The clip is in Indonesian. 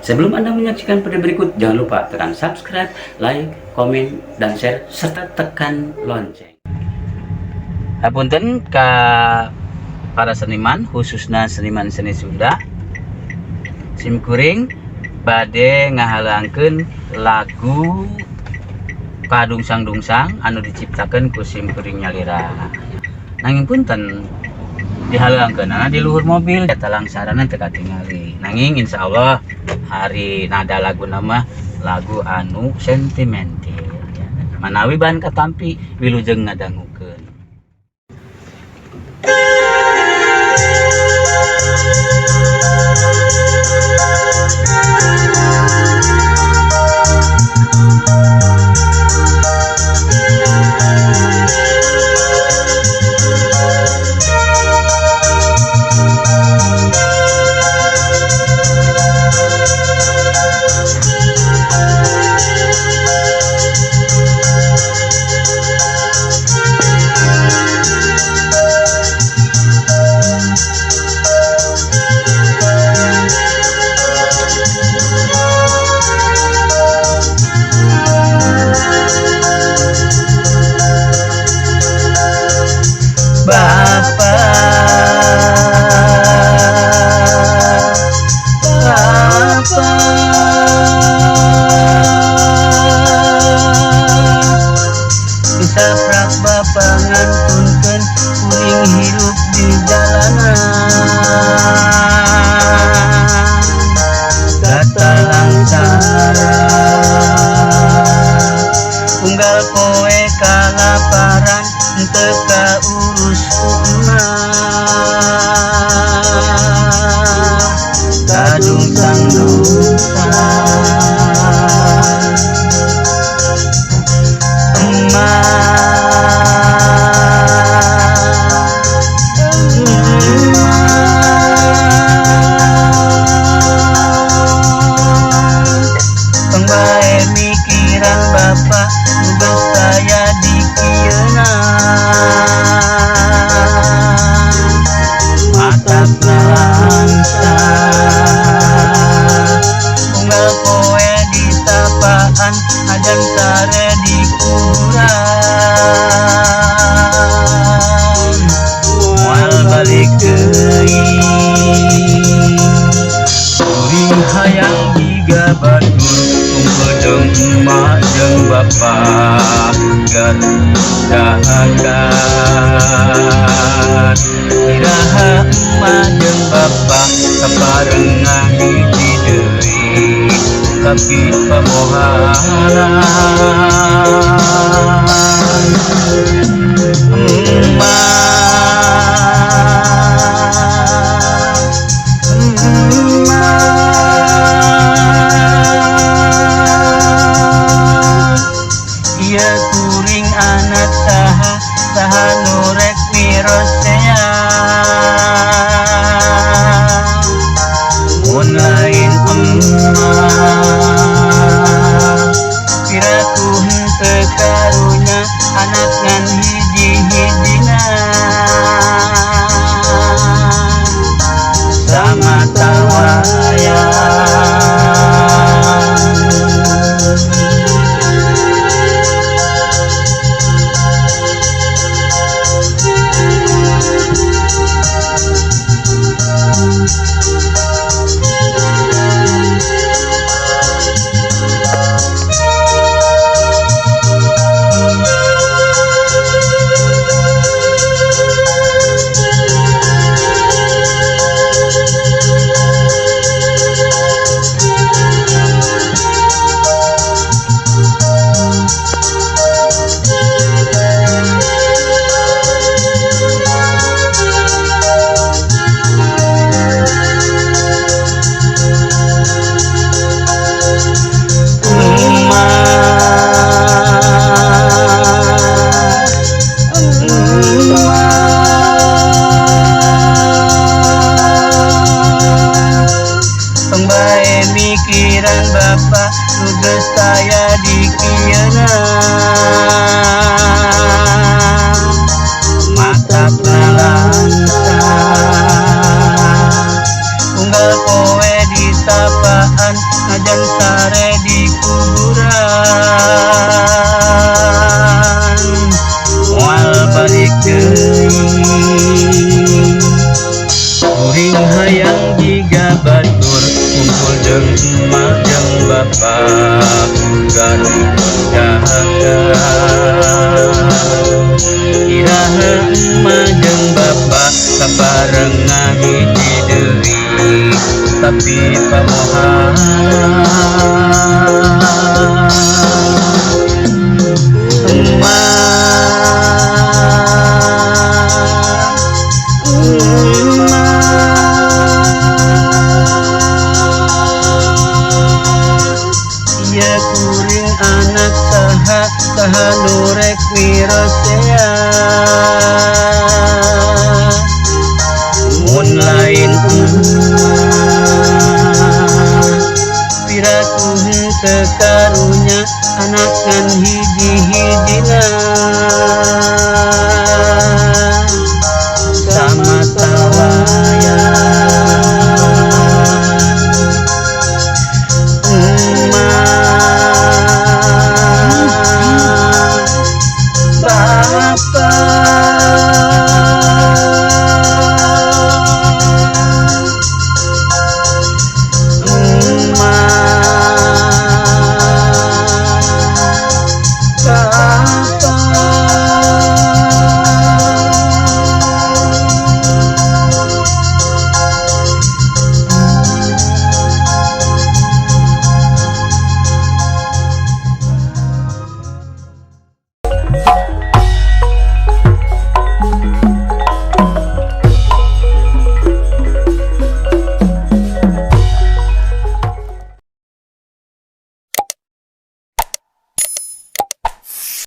Sebelum Anda menyaksikan video berikut, jangan lupa tekan subscribe, like, komen, dan share, serta tekan lonceng. Hapunten ka para seniman, khususnya seniman seni Sunda, simkuring bade ngahalangkeun lagu kadungsang-dungsang anu diciptakan ku simkuring nyalira. Nanging punten dihalangkeunna di luhur mobil eta langsarana teu katingali. Nanging insyaallah hari nada lagu nama lagu anu sentimental ya. Manawi bahan katampi wilujeng ngadangukeun. Saprak bapa ngantunkeun kuring hirup di jalanan kata langsara unggal poe kalaparan henteu kaurus umah kadungsang-dungsang pembae mikiran bapak nugas saya di kieuna matap langsa unggal poe di tapaan ajan sare di kuburan moal balik teuing kuring hayang giga batur kumpul emak jeung bapak gadahakan iraha emak jeung bapak kaparengan hiji deui tapi pamohalan ieu kuring anak saha nurek mirosea mun lain emak piraku henteu karunya anak ngan hiji-hijina nepi pamohan ya kuring anak saha nurek mirosea